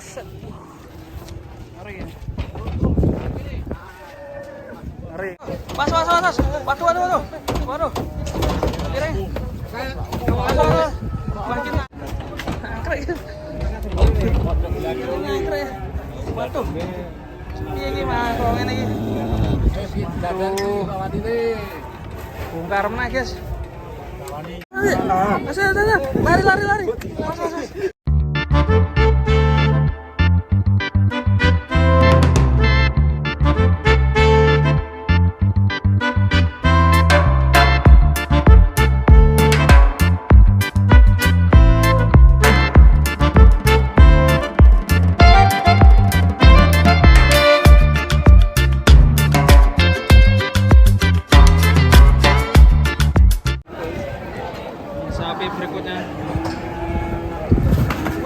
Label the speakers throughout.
Speaker 1: Buset. Ngeri ya. Ngeri. Mas. Waduh. Kira. Mas. Makin ngeri. Ngeri. Waduh. Piye iki Mas, kok ngene iki? Bongkar meneh, guys. Mas, lari. Mas. Sapi berikutnya.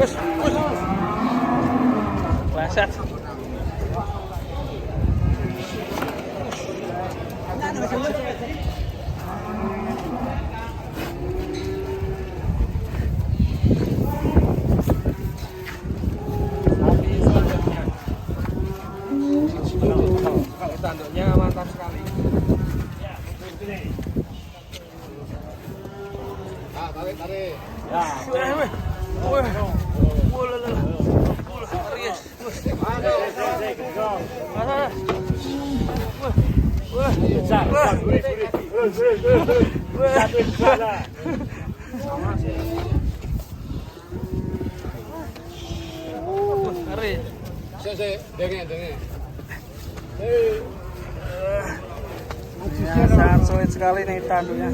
Speaker 1: Wes. Basat.
Speaker 2: Tanduknya mantap sekali. Tarik. Ya.
Speaker 1: Ya, sangat sulit sekali nih tanduknya.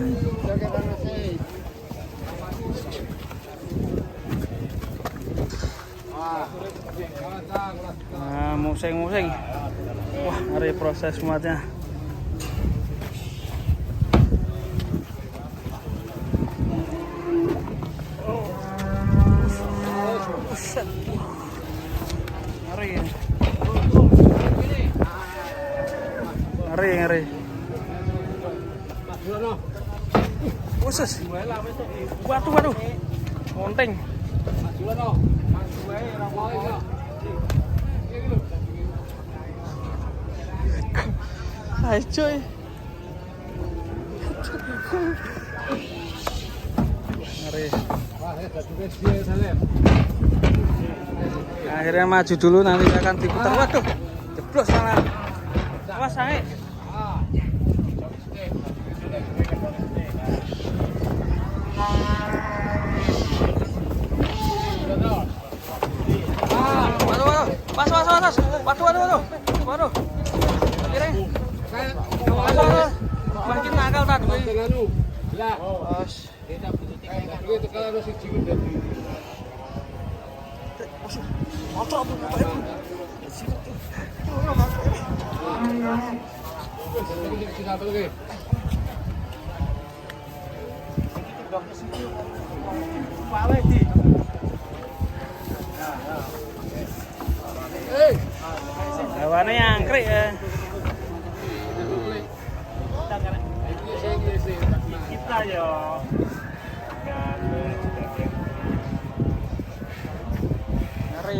Speaker 1: Nah, musing. Wah, ngeri proses muatnya. Buset. Ngeri. Khusus. Waduh. Monteng. Hai cuy. Ngeri. Akhirnya maju dulu, nanti akan diputar. Waduh, jeblos salah. Awas sange. Mas. Waduh. Kira. Makin nakal tadi. Hewannya nyangkrik ya. Kita yo. Ngeri.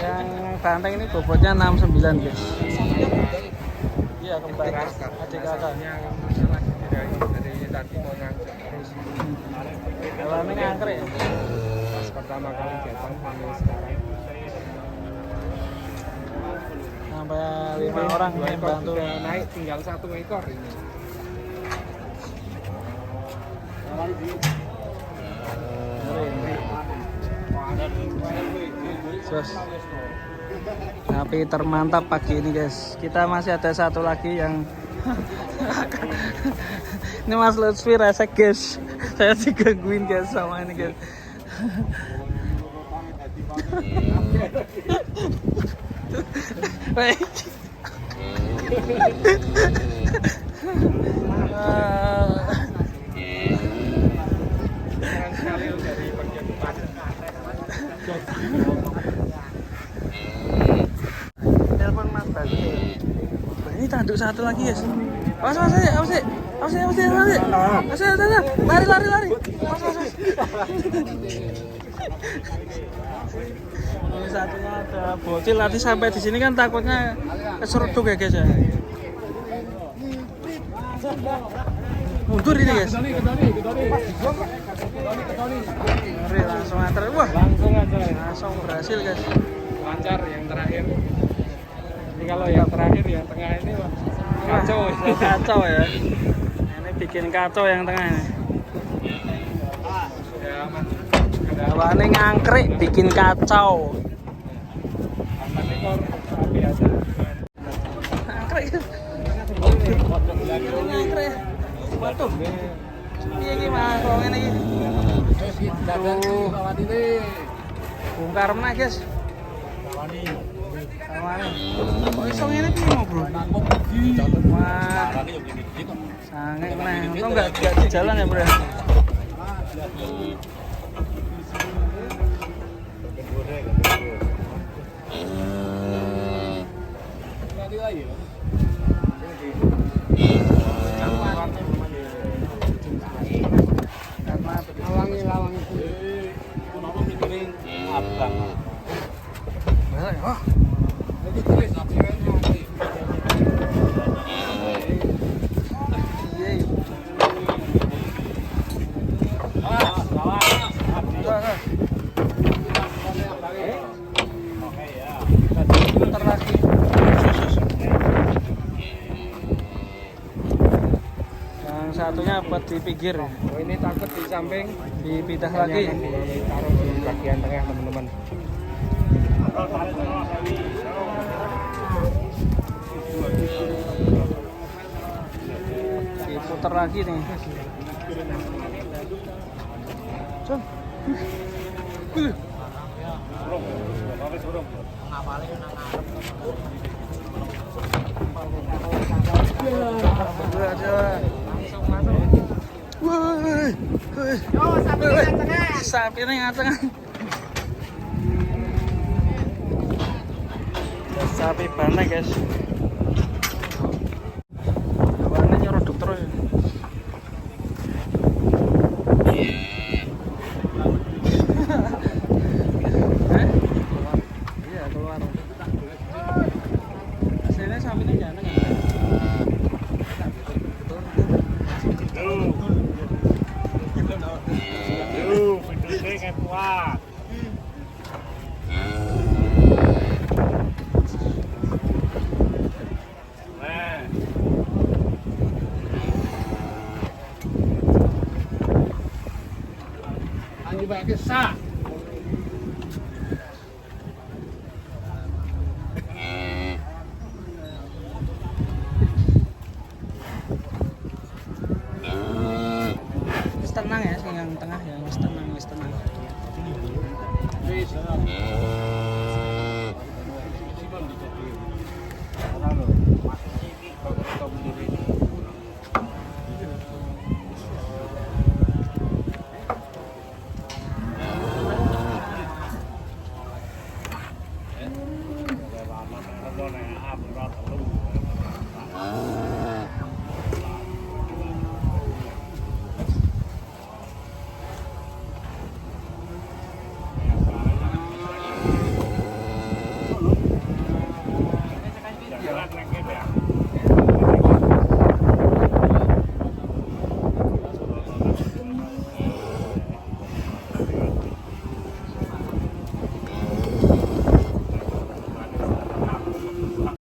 Speaker 1: Yang banteng ini bobotnya 69 guys. Iya, kembar adik kakak. Dari tadi mau ngangkut terus. Hewannya ngangkrik. Pas pertama kali datang sampai sekarang. Sampai 5 orang yang bantu
Speaker 2: naik, tinggal 1 ekor ini.
Speaker 1: Tapi termantap pagi ini guys. Kita masih ada satu lagi yang ini Mas Lutfi resek guys. Saya digangguin guys sama ini guys. Baik. Telepon Mas Bagi. Ini tanduk satu lagi guys. Mas, lari. Mas. Ini satunya ada bocil, nanti sampai di sini kan takutnya keseruduk ya guys ya. Mundur ini guys. Ngeri, langsung antar. Wah, langsung berhasil guys.
Speaker 2: Lancar yang terakhir. Ini kalau yang terakhir yang tengah ini wah, kacau.
Speaker 1: Kacau ya. Ini bikin kacau yang tengah ini.
Speaker 2: Ya aman.
Speaker 1: Bawaannya ngangkrik bikin kacau.
Speaker 2: Aman ekor api aja.
Speaker 1: Ngangkrik. Ngangkrik. Waduh. Piye iki Mas? Wong ngene iki. Bongkar meneh, guys. Kawani. Kok iso ngene piye mau, Bro? Wah. Sange meneh. Untung enggak di jalan ya, Bro. Satunya buat di pinggir.
Speaker 2: Oh, ini takut di samping
Speaker 1: Dipindah lagi.
Speaker 2: ditaruh di bagian tengah teman-teman.
Speaker 1: Diputar lagi nih. Con. Sapi ini ngaceng. Sapi bantai guys. Warnanya nyerodok terus. Iya keluar. Hasilnya sapinya jangan ya.
Speaker 2: Anjing banyak kesah.
Speaker 1: Tenang ya, yang tengah ya, tenang.